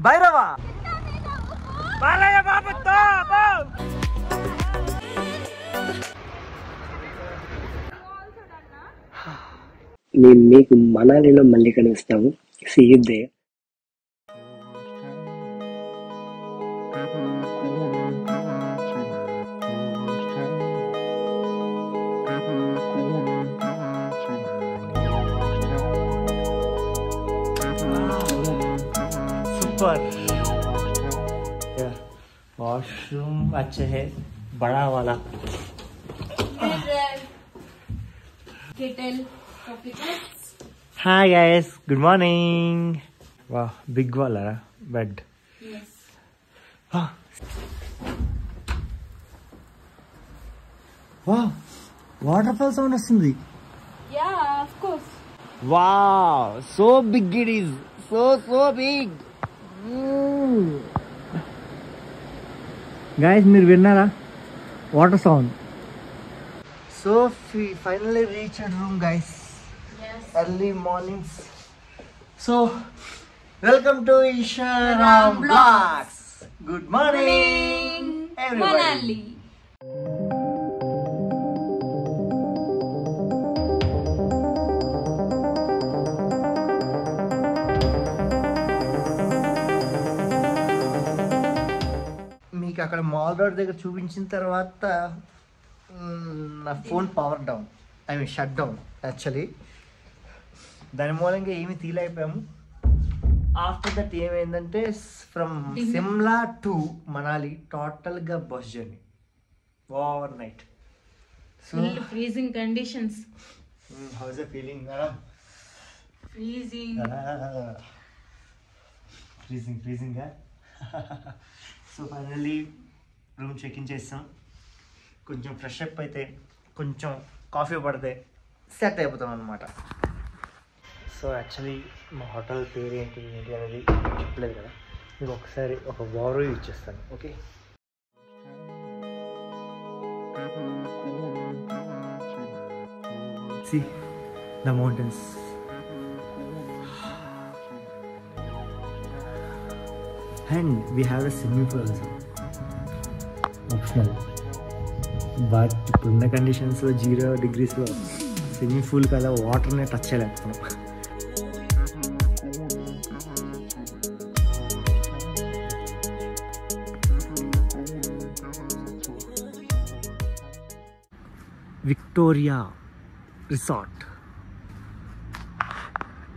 భైరవా బాలయ్య బాబుతో మేము మీకు మనాలిలో మళ్ళీ కలుస్తాము. See you there. Super washroom अच्छे है बड़ा वाला हाय गाइस गुड मॉर्निंग वाह बिग वाला बेड वाह वाटरफॉल साउंड वस्तुंदी Yeah, of course. wow so big it is so big guys మీరు విన్నారా water sound so finally reached room guys early mornings so welcome to Eswaram vlogs good morning Manali. మీకు అక్కడ mall road దగ్గర చూపించిన తర్వాత నా phone power down I mean shut down actually దాని మూలంగా ఏమి తీయలేకపోయాము. ఆఫ్టర్ దట్ ఏమైందంటే ఫ్రమ్ సిమ్లా టు మనాలి టోటల్గా bus journey over night. So Freezing conditions. How's a feeling madam? Freezing. Freezing so finally room check in చేస్తాం. కొంచెం ఫ్రెష్ అప్ అయితే కొంచెం కాఫీ పడితే సెట్ అయిపోతాం అనమాట. సో యాక్చువల్లీ మా హోటల్ పేరు ఏంటి అనేది చెప్పలేదు కదా, మీకు ఒకసారి ఒక ఓవర్ వ్యూ ఇచ్చేస్తాను. Okay, see the mountains. And we have a swimming pool also. Optional. But ఇప్పుడున్న కండిషన్స్లో 0 degreesలో స్విమ్మింగ్ పూల్ కదా వాటర్నే టచ్ చేయలేకపోతున్నాం.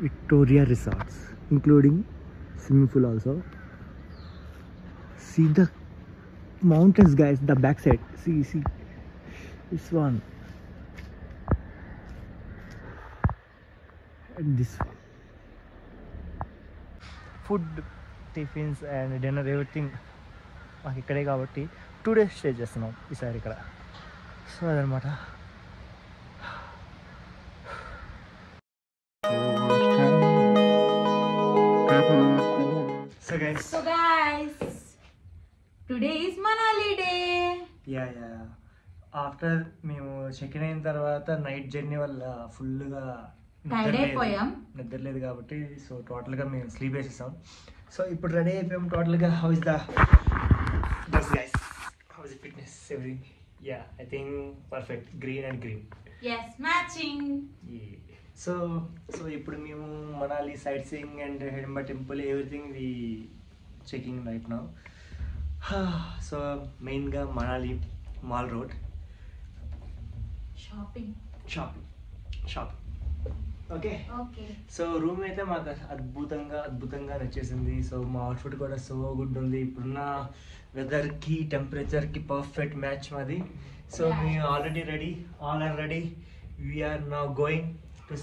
Victoria resorts including swimming pool also. See the mountains guys, the backside, see this one and this one. Food, tiffins and dinner everything మాకు ఇక్కడే కాబట్టి 2 days stay చేస్తున్నాం ఈసారి ఇక్కడ. సో అదనమాట. So guys, today is Manali day. Yeah. After మేము check in అయిన తర్వాత నైట్ జర్నీ వల్ల ఫుల్గా నిద్రలేదు కాబట్టి సో టోటల్గా మేము స్లీప్ వేసేసాం. సో ఇప్పుడు రెడీ అయిపోయాం టోటల్గా. How is the dress guys, how is the fitness everything? Yeah, I think perfect, green and green. Yes, matching. So ఇప్పుడు మేము Manali sightseeing and Hidimba temple everything we checking right now. So మెయిన్గా Manali mall road Shopping. Okay. So room అయితే మాకు అద్భుతంగా నచ్చేసింది. So మా outfit కూడా so good ఉంది. ఇప్పుడున్న వెదర్కి టెంపరేచర్కి పర్ఫెక్ట్ మ్యాచ్ మాది. సో మేము already ready, all are ready. We are now going to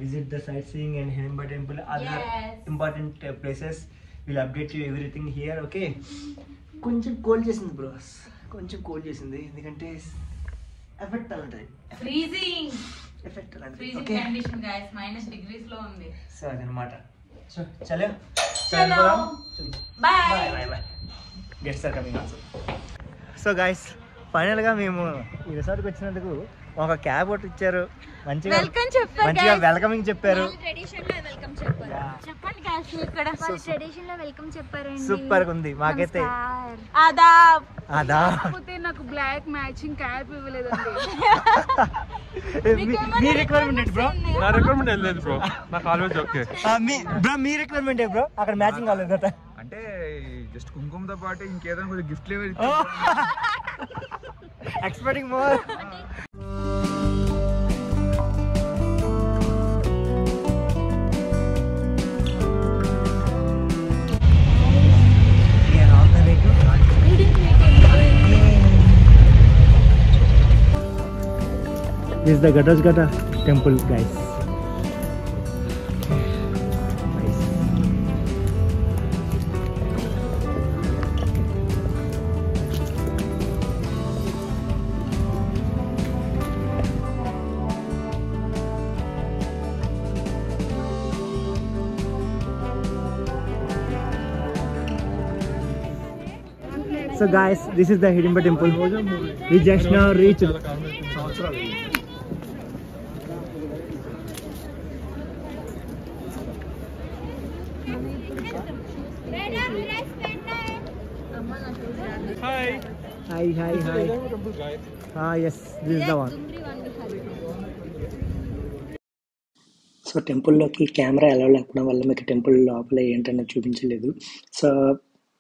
visit the sightseeing and Hidimba temple, other important places. Will update you everything here. Okay, కొంచెం cold చేసింది bros, ఎందుకంటే effect అలాంటిది. Freezing. ఎఫెక్ట్ అలాంటిది. Freezing okay, condition guys, -degrees లో ఉంది. So అదనమాట. So చలో Bye. Guests are coming also. So guys ఫైనల్గా మేము ఈ రిసార్ట్కి వచ్చినందుకు ఒక క్యాబ్ ఒకటి ఇచ్చారు. మంచిగా వెల్కమ్ చెప్పారు మంచిగా వెల్కమింగ్ చెప్పారు. ట్రెడిషన్ లో వెల్కమ్ చెప్పారు. చెప్పండి guys, ఇక్కడ ట్రెడిషన్ లో వెల్కమ్ చెప్పారండి. సూపర్ గా ఉంది మాకైతే. ఆదాబ్. అదా నాకు బ్లాక్ మ్యాచింగ్ క్యాప్ ఇవ్వలేదండి. మీ రిక్వైర్మెంట్ బ్రో? నా రిక్వైర్మెంట్ ఏం లేదు బ్రో, నాకు ఆల్వేస్ ఓకే. మీ రిక్వైర్మెంట్ బ్రో? అక్కడ మ్యాచింగ్ కాలేదు కదా అంటే జస్ట్ కుంకుమతో పాటు ఇంకేదైనా కొంచెం గిఫ్ట్ లేవు. Expecting more. This is the Gadasgata temple, guys. Nice. So guys, this is the Hidimba temple. We just now reached. Hi. Yes, this is the one. So టెంపుల్లోకి కెమెరా ఎలా లేకపోవడం వల్ల మీకు టెంపుల్ లోపల ఏంటన్నా చూపించలేదు. సో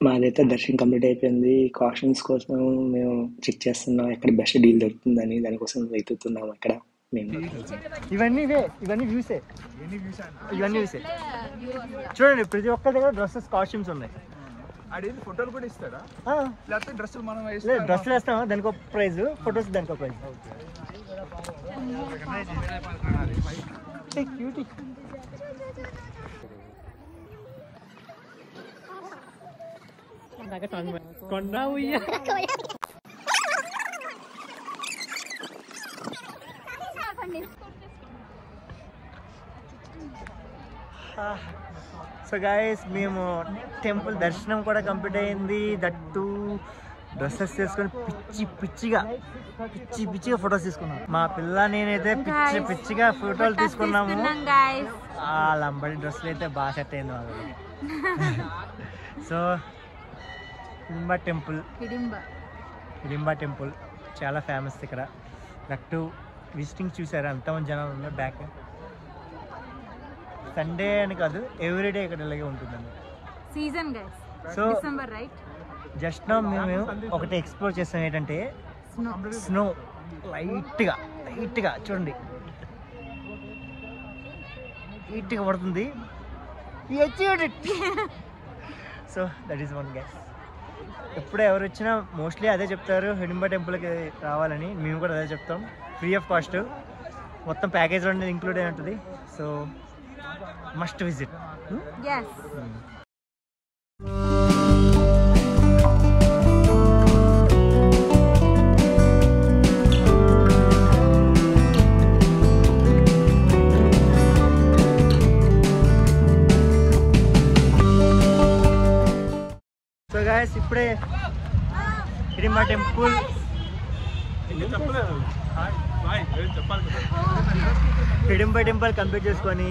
మాదైతే దర్శనం కంప్లీట్ అయిపోయింది. కాస్ట్యూమ్స్ కోసం మేము చెక్ చేస్తున్నాం ఎక్కడ బెస్ట్ డీల్ దొరుకుతుందని, దానికోసం వెతుకుతున్నాం అక్కడ మేము. ఇవన్నీ వ్యూసే. చూడండి, ప్రతి ఒక్కరి దగ్గర డ్రెస్సెస్ కాస్ట్యూమ్స్ ఉన్నాయి. అడిగి ఫోటోలు కూడా ఇస్తారా లేకపోతే డ్రెస్సులు మనం డ్రెస్సులు వేస్తామా, దానికి ఒక ప్రైజ్, ఫొటోస్ దానికి ఒక ప్రైజ్. సో గైస్, మేము టెంపుల్ దర్శనం కూడా కంప్లీట్ అయింది. దట్టు డ్రెస్సెస్ వేసుకొని పిచ్చిగా ఫొటోస్ తీసుకున్నాం. మా పిల్ల నేనైతే పిచ్చిగా ఫోటోలు తీసుకున్నాము. ఆ లంబడి డ్రెస్సులు అయితే బాగా సెట్ అయింది వాళ్ళు. సో హిడింబా టెంపుల్ చాలా ఫేమస్ ఇక్కడ. దట్టు విజిటింగ్ చూసారు, అంతమంది జనాలు ఉన్నారు. బ్యాక్ సండే అని కాదు, ఎవ్రీడే ఇక్కడ ఇలాగే ఉంటుందండి. Season guys. So December right. Just now మేము ఒకటి ఎక్స్ప్లోర్ చేస్తాం. ఏంటంటే స్నో లైట్గా చూడండి, లైట్గా పడుతుంది. So that is one guy's. ఎప్పుడు ఎవరు వచ్చినా మోస్ట్లీ అదే చెప్తారు, హిడింబా టెంపుల్కి రావాలని. మేము కూడా అదే చెప్తాం. ఫ్రీ ఆఫ్ కాస్ట్, మొత్తం ప్యాకేజ్లో అనేది ఇంక్లూడ్ అయి ఉంటుంది. So must visit. yes. So guys, ఇప్పుడే హిడింబా టెంపుల్ కంప్లీట్ చేసుకొని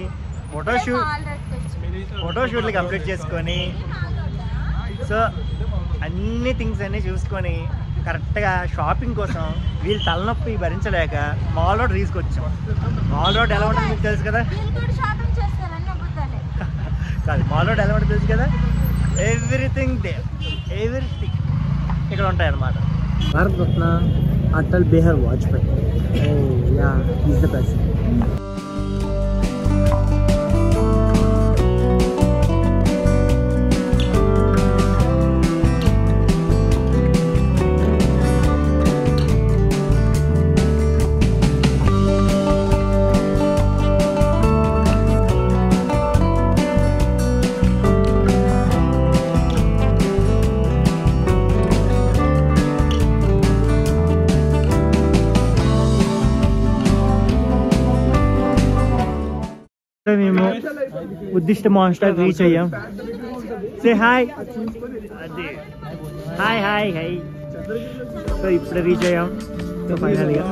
ఫోటోషూట్లు కంప్లీట్ చేసుకొని, సో అన్ని థింగ్స్ అన్నీ చూసుకొని కరెక్ట్గా షాపింగ్ కోసం వీళ్ళు తలనొప్పి భరించలేక మాల్ రోడ్ తీసుకొచ్చాం. మాల్ రోడ్ ఎలా ఉంటుంది మీకు తెలుసు కదా? కాదు, మాల్ రోడ్ ఎలా ఉంటుంది తెలుసు కదా? ఎవ్రీథింగ్ ఇక్కడ ఉంటాయి అన్నమాట. Bharat Ratna Atal Bihari Vajpayee. Yeah, is the best. మేము ఉద్దిష్ట మాన్స్టర్ రీచ్ అయ్యాం. Say hi. సో ఇప్పుడే రీచ్ అయ్యాం. సో ఫైనల్గా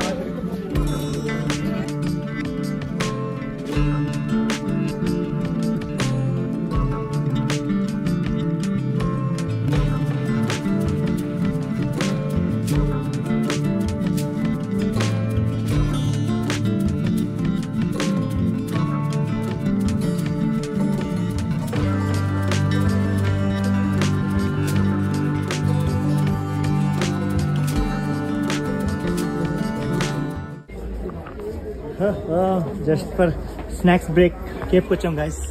జస్ట్ ఫర్ స్నాక్స్ బ్రేక్ కేప్కి వచ్చాం guys.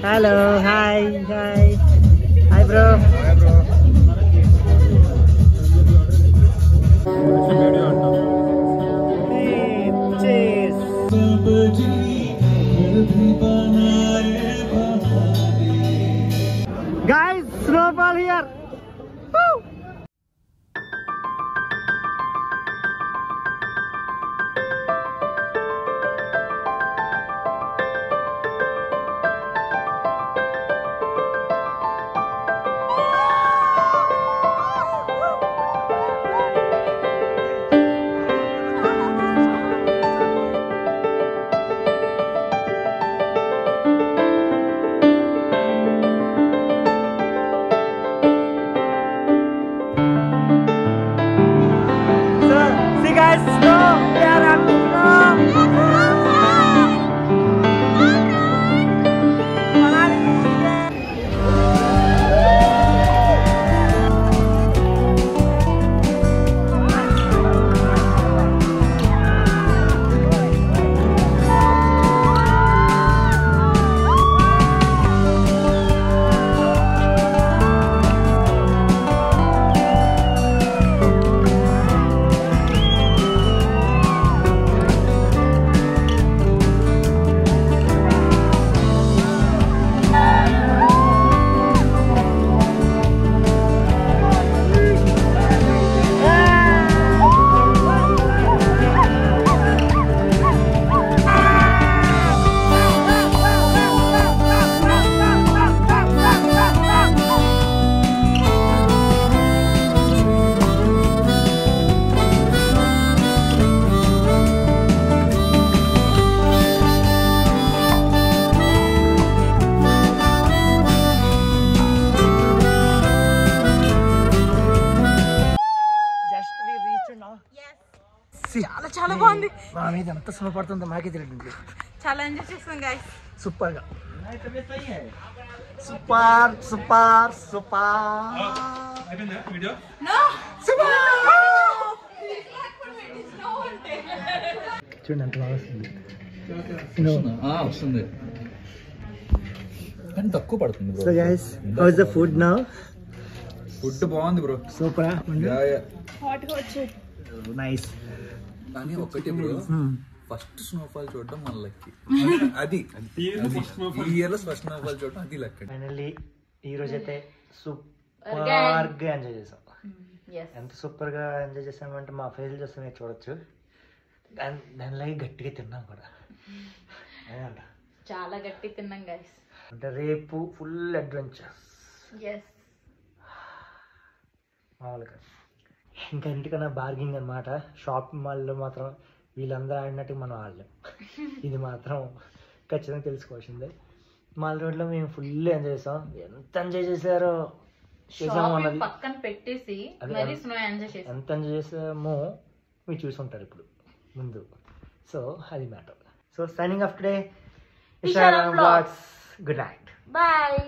Hello hi hi hi bro. Guys, snowfall here. Woo! చాలా బాగుంది. మా మీద ఎంత స్నో పడుతుందో మాకే తెలియదు. చాలా ఎంజాయ్ చేస్తాం గైస్. సూపర్ గా సూపర్ సూపర్ సూపర్ చూడండి ఎంత బాగా వస్తుంది. వస్తుంది కానీ తక్కువ పడుతుంది so guys how is the food now? Food బాగుంది బ్రో. సూపర్ హాట్ గా వచ్చి నైస్. కానీ ఒక్కటి బ్రో, ఫస్ట్ స్నోఫాల్ చూడడం మన లక్కీ. అది ఈ ఇయర్ లో ఫస్ట్ స్నోఫాల్ చూడడం అది లక్కీ. ఫైనల్లీ ఈ రోజు అయితే సూపర్ గా ఎంజాయ్ చేసాం. ఎంత సూపర్ గా ఎంజాయ్ చేసామంటే మా ఫేస్ చూస్తే మీరు చూడొచ్చు. దానిలో గట్టిగా తిన్నాం కూడా. చాలా గట్టి తిన్నాం గైస్. అంటే రేపు ఫుల్ అడ్వెంచర్స్. మామూలుగా ఇంకా ఇంటికన్నా బార్గింగ్ అనమాట. షాపింగ్ మాల్లో మాత్రం వీళ్ళందరూ ఆడినట్టు మనం ఆడలేం. ఇది మాత్రం ఖచ్చితంగా తెలుసుకోవాల్సిందే. మాల్ రోడ్లో మేము ఫుల్ ఎంజాయ్ చేసాం. ఎంత ఎంజాయ్ చేశారో చేసాము అన్నది పక్కన పెట్టేసి ఎంత ఎంజాయ్ చేసామో మీరు చూసుంటారు ఇప్పుడు ముందు. సో అది matter. So signing off today, Isharam vlogs. Good night. Bye.